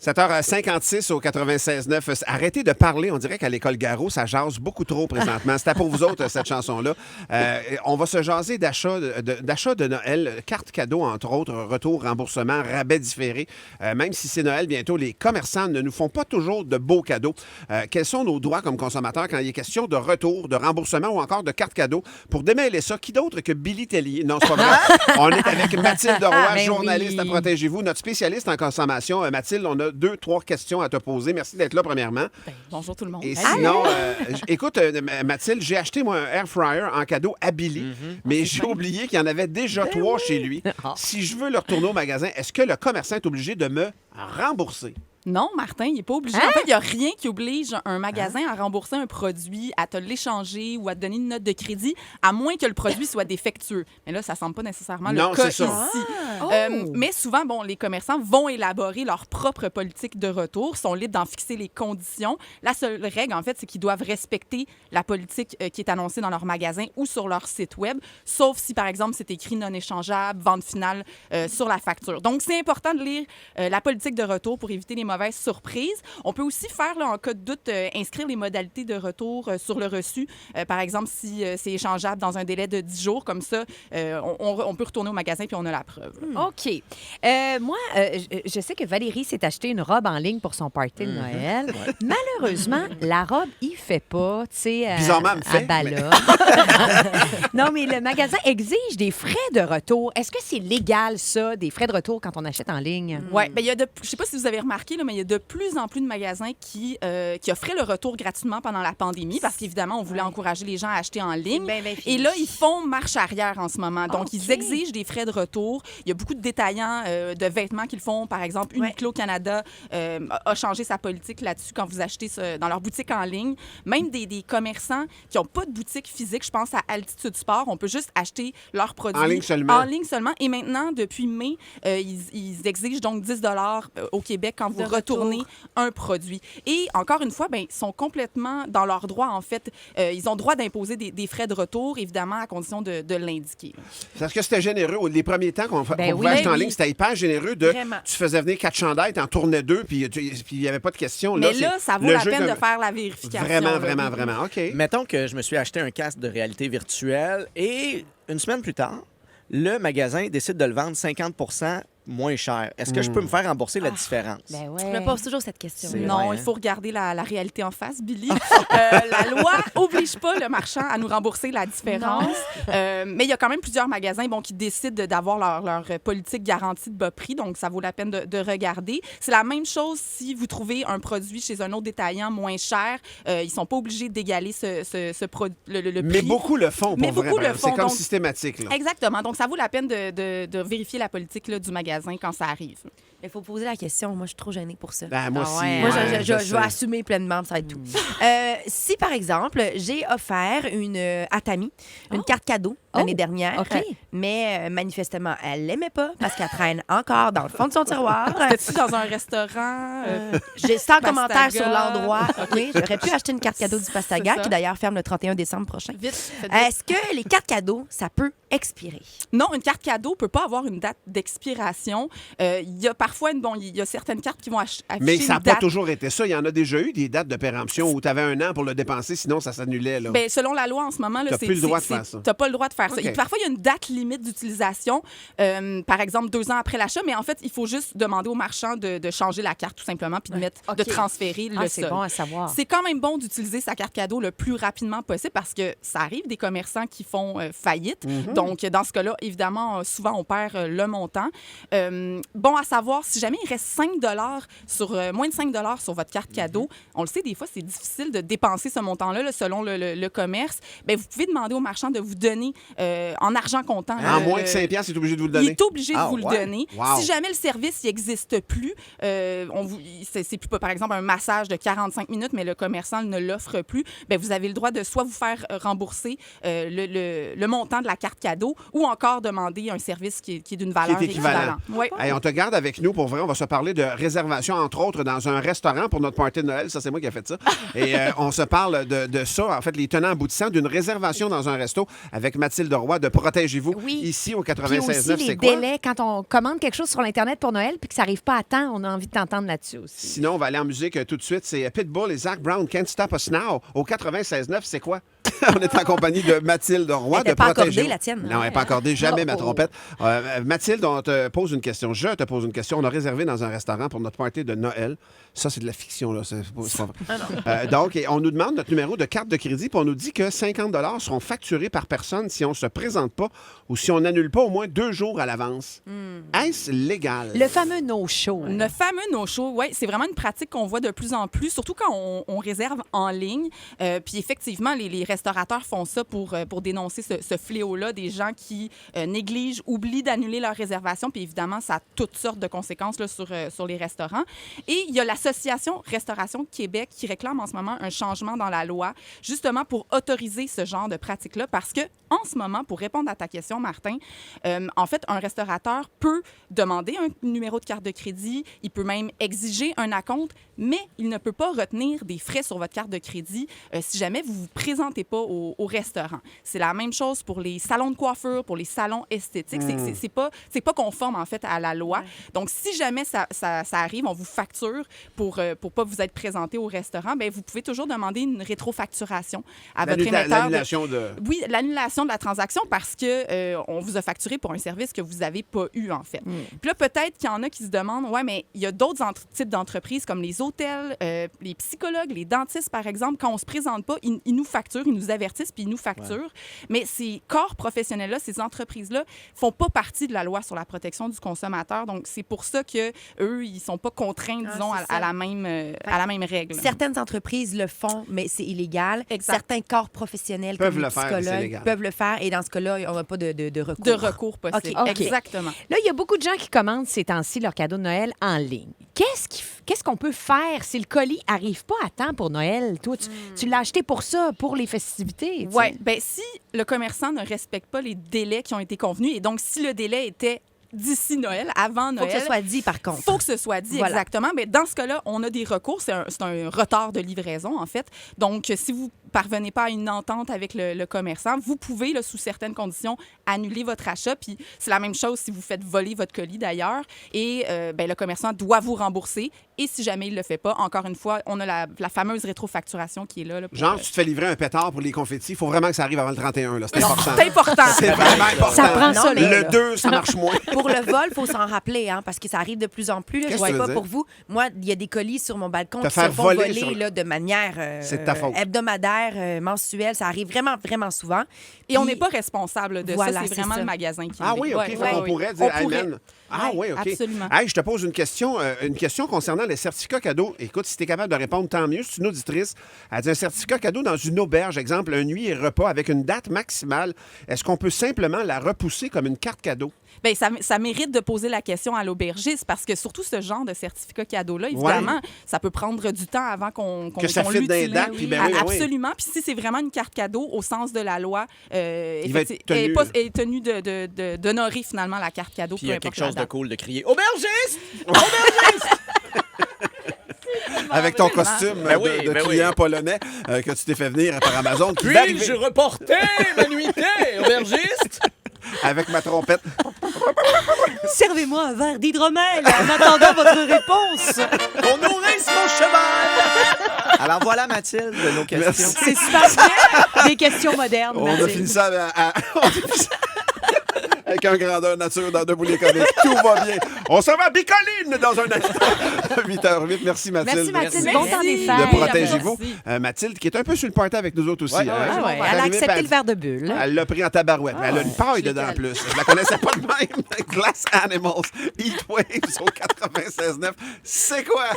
7h56 au 96.9. Arrêtez de parler. On dirait qu'à l'école Garot, ça jase beaucoup trop présentement. C'était pour vous autres, cette chanson-là. On va se jaser d'achat de Noël, cartes cadeaux, entre autres, retour, remboursement, rabais différé. Même si c'est Noël bientôt, les commerçants ne nous font pas toujours de beaux cadeaux. Quels sont nos droits comme consommateurs quand il est question de retour, de remboursement ou encore de cartes cadeaux? Pour démêler ça, qui d'autre que Billy Tellier? Non, c'est pas vrai. On est avec Mathilde Roy, journaliste à Protégez-vous, notre spécialiste en consommation. Mathilde, on a 2-3 questions à te poser. Merci d'être là, premièrement. Bonjour tout le monde. Et sinon, écoute, Mathilde, j'ai acheté moi un air fryer en cadeau à Billy, mais j'ai oublié qu'il y en avait déjà 3 chez lui. Si je veux le retourner au magasin, est-ce que le commerçant est obligé de me rembourser? Non, Martin, il n'est pas obligé. En fait, il n'y a rien qui oblige un magasin à rembourser un produit, à te l'échanger ou à te donner une note de crédit, à moins que le produit soit défectueux. Mais là, ça ne semble pas nécessairement le cas ici. Mais souvent, les commerçants vont élaborer leur propre politique de retour, sont libres d'en fixer les conditions. La seule règle, en fait, c'est qu'ils doivent respecter la politique qui est annoncée dans leur magasin ou sur leur site web, sauf si, par exemple, c'est écrit non échangeable, vente finale sur la facture. Donc, c'est important de lire la politique de retour pour éviter les mauvaise surprise. On peut aussi faire, là, en cas de doute, inscrire les modalités de retour sur le reçu. Par exemple, si c'est échangeable dans un délai de 10 jours, comme ça, on peut retourner au magasin puis on a la preuve. OK. Moi, je sais que Valérie s'est acheté une robe en ligne pour son party de Noël. Malheureusement, la robe, il fait pas, tu sais, bizarrement, elle me fait, à ballon. Non, mais le magasin exige des frais de retour. Est-ce que c'est légal, ça, des frais de retour quand on achète en ligne? Oui, je ne sais pas si vous avez remarqué, là, mais il y a de plus en plus de magasins qui offraient le retour gratuitement pendant la pandémie parce qu'évidemment, on voulait encourager les gens à acheter en ligne. Et là, ils font marche arrière en ce moment. Donc, ils exigent des frais de retour. Il y a beaucoup de détaillants de vêtements qu'ils font. Par exemple, Uniqlo Canada a changé sa politique là-dessus quand vous achetez dans leur boutique en ligne. Même des commerçants qui n'ont pas de boutique physique, je pense à Altitude Sport, on peut juste acheter leurs produits en ligne seulement. En ligne seulement. Et maintenant, depuis mai, ils exigent donc 10 $ au Québec quand vous retournez un produit. Et encore une fois, ils sont complètement dans leurs droits, en fait. Ils ont droit d'imposer des frais de retour, évidemment, à condition de l'indiquer. Parce que c'était généreux. Les premiers temps qu'on pouvait acheter en ligne, c'était hyper généreux. Tu faisais venir 4 chandails, tu en tournais 2, puis il n'y avait pas de question. Mais là, ça vaut la peine de faire la vérification. Vraiment. OK. Mettons que je me suis acheté un casque de réalité virtuelle et une semaine plus tard, le magasin décide de le vendre 50 moins cher. Est-ce que je peux me faire rembourser la différence? Je me pose toujours cette question. Non, il faut regarder la réalité en face, Billy. La loi n'oblige pas le marchand à nous rembourser la différence. Mais il y a quand même plusieurs magasins qui décident d'avoir leur politique garantie de bas prix, donc ça vaut la peine de regarder. C'est la même chose si vous trouvez un produit chez un autre détaillant moins cher. Ils ne sont pas obligés d'égaler le prix. Mais beaucoup le font, pour vrai. C'est comme donc, systématique. Là. Exactement. Donc, ça vaut la peine de vérifier la politique du magasin quand ça arrive. Il faut poser la question. Moi, je suis trop gênée pour ça. Moi aussi. Moi, je vais assumer pleinement, ça va être tout. Si, par exemple, j'ai offert une Atami, une carte cadeau l'année dernière, mais manifestement, elle l'aimait pas parce qu'elle traîne encore dans le fond de son tiroir. C'était-tu dans un restaurant? J'ai 100 commentaires sur l'endroit. Oui, j'aurais pu acheter une carte cadeau du Pastaga qui, d'ailleurs, ferme le 31 décembre prochain. Vite. Est-ce que les cartes cadeaux, ça peut expirer? Non, une carte cadeau ne peut pas avoir une date d'expiration. Il y a parfois, il y a certaines cartes qui vont afficher mais ça n'a pas date. toujours été ça. Il y en a déjà eu des dates de péremption où tu avais 1 an pour le dépenser, sinon ça s'annulait. Là. Selon la loi, en ce moment, tu n'as plus le droit de faire ça. Tu n'as pas le droit de faire ça. Et parfois, il y a une date limite d'utilisation, par exemple 2 ans après l'achat, mais en fait, il faut juste demander au marchand de changer la carte tout simplement puis de transférer le c'est solde. bon à savoir. C'est quand même bon d'utiliser sa carte cadeau le plus rapidement possible parce que ça arrive des commerçants qui font faillite. Donc, dans ce cas-là, évidemment, souvent, on perd le montant. Bon à savoir, si jamais il reste 5 moins de 5 $ sur votre carte cadeau, on le sait, des fois, c'est difficile de dépenser ce montant-là selon le commerce. Vous pouvez demander au marchand de vous donner en argent comptant. En moins de 5 $, il est obligé de vous le donner. Il est obligé de vous le donner. Wow. Si jamais le service n'existe plus, c'est plus, par exemple, un massage de 45 minutes, mais le commerçant ne l'offre plus, vous avez le droit de soit vous faire rembourser le montant de la carte cadeau ou encore demander un service qui est d'une valeur équivalente. Hey, on te garde avec nous pour vrai. On va se parler de réservation, entre autres, dans un restaurant pour notre party de Noël. Ça, c'est moi qui ai fait ça. Et on se parle de ça, en fait, les tenants aboutissants d'une réservation dans un resto avec Mathilde Roy de Protégez-vous. Oui. Ici, au Puis 96.9, aussi les c'est quoi? délais, quand on commande quelque chose sur l'Internet pour Noël puis que ça n'arrive pas à temps, on a envie de t'entendre là-dessus aussi. Sinon, on va aller en musique tout de suite. C'est Pitbull et Zac Brown, Can't Stop Us Now. Au 96.9, c'est quoi? On est en compagnie de Mathilde Roy Elle de était pas Protégez-vous. accordée, la tienne. Non, elle n'est pas accordée. Jamais ma Oh. trompette. Mathilde, on te pose une question. Je te pose une question. On a réservé dans un restaurant pour notre party de Noël. Ça, c'est de la fiction, là. C'est pas vrai. Donc, on nous demande notre numéro de carte de crédit, puis on nous dit que 50 seront facturés par personne si on ne se présente pas ou si on n'annule pas au moins 2 jours à l'avance. Est-ce légal? Le fameux no-show. Le fameux no-show, oui, c'est vraiment une pratique qu'on voit de plus en plus, surtout quand on réserve en ligne. Puis effectivement, les restaurateurs font ça pour dénoncer ce fléau-là, des gens qui négligent, oublient d'annuler leur réservation. Puis évidemment, ça a toutes sortes de conséquences là, sur les restaurants. Et il y a l'Association Restauration Québec qui réclame en ce moment un changement dans la loi, justement pour autoriser ce genre de pratique-là, parce que en ce moment, pour répondre à ta question, Martin, en fait, un restaurateur peut demander un numéro de carte de crédit, il peut même exiger un acompte, mais il ne peut pas retenir des frais sur votre carte de crédit si jamais vous ne vous présentez pas au restaurant. C'est la même chose pour les salons de coiffure, pour les salons esthétiques. C'est pas conforme, en fait, à la loi. Ouais. Donc, si jamais ça arrive, on vous facture pour pas vous être présenté au restaurant, bien, vous pouvez toujours demander une rétrofacturation à votre émetteur. L'annulation de... Oui, l'annulation de la transaction parce que on vous a facturé pour un service que vous n'avez pas eu, en fait. Puis là, peut-être qu'il y en a qui se demandent, ouais, mais il y a d'autres types d'entreprises comme les hôtels, les psychologues, les dentistes, par exemple, quand on se présente pas, ils nous facturent, ils nous avertissent, puis ils nous facturent. Ouais. Mais ces corps professionnels-là, ces entreprises-là, font pas partie de la loi sur la protection du consommateur. Donc, c'est pour ça que eux, ils sont pas contraints, disons, à la même règle. Certaines entreprises le font, mais c'est illégal. Exact. Certains corps professionnels, peuvent comme les le faire, psychologues, peuvent le faire. Et dans ce cas-là, on n'a pas de recours. De recours possible. Okay. Exactement. Là, il y a beaucoup de gens qui commandent ces temps-ci leur cadeau de Noël en ligne. Qu'est-ce qu'on peut faire si le colis n'arrive pas à temps pour Noël? Toi, tu l'as acheté pour ça, pour les festivités. Oui. Bien, si le commerçant ne respecte pas les délais qui ont été convenus, et donc si le délai était d'ici Noël, avant Noël. Il faut que ce soit dit, par contre. Il faut que ce soit dit, voilà. Exactement. Mais dans ce cas-là, on a des recours. C'est un retard de livraison, en fait. Donc, si vous parvenez pas à une entente avec le commerçant, vous pouvez, là, sous certaines conditions, annuler votre achat. Puis c'est la même chose si vous faites voler votre colis, d'ailleurs. Et le commerçant doit vous rembourser. Et si jamais il le fait pas, encore une fois, on a la fameuse rétrofacturation qui est là. Genre, tu te fais livrer un pétard pour les confettis, il faut vraiment que ça arrive avant le 31. Là. C'est important. C'est important. C'est vraiment important. Ça prend ça, là. Le 2, ça marche moins. Pour le vol, il faut s'en rappeler, hein, parce que ça arrive de plus en plus. Là, je ne sais pas pour vous. Moi, il y a des colis sur mon balcon qui se font voler là, de manière hebdomadaire, mensuelle. Ça arrive vraiment, vraiment souvent. Et on n'est pas responsable de ça. C'est vraiment le magasin qui Ah oui, OK. On pourrait dire, Amen. Ah oui, OK. Absolument. Hey, je te pose une question concernant les certificats cadeaux. Écoute, si tu es capable de répondre, tant mieux. C'est une auditrice. Elle dit un certificat cadeau dans une auberge, exemple, un nuit et repas avec une date maximale. Est-ce qu'on peut simplement la repousser comme une carte cadeau? Bien, ça mérite de poser la question à l'aubergiste parce que surtout ce genre de certificat cadeau-là, évidemment, ça peut prendre du temps avant qu'on l'utilise. Absolument. Puis si c'est vraiment une carte cadeau au sens de la loi, est tenu d'honorer finalement la carte cadeau. Puis il y a quelque chose de cool de crier « Aubergiste! Aubergiste! » Avec ton costume de client polonais que tu t'es fait venir par Amazon. Puis-je reporter ma nuitée, aubergiste? Avec ma trompette. Servez-moi un verre d'hydromel en attendant votre réponse. On nourrisse mon cheval. Alors voilà, Mathilde, nos questions. Merci. C'est super bien. Des questions modernes, On a fini ça avec un grandeur nature dans deux boulets comiques. Tout va bien. On s'en va à Bicoline dans un instant. 8h08. Merci, Mathilde. Merci, Mathilde. Bon temps des fêtes. De Protégez-vous. Mathilde, qui est un peu sur le party avec nous autres aussi. Elle a accepté le verre de bulle. Elle l'a pris en tabarouette. Elle a une paille dedans en plus. Je la connaissais pas de même. Glass Animals, Heat Waves au 96.9. C'est quoi?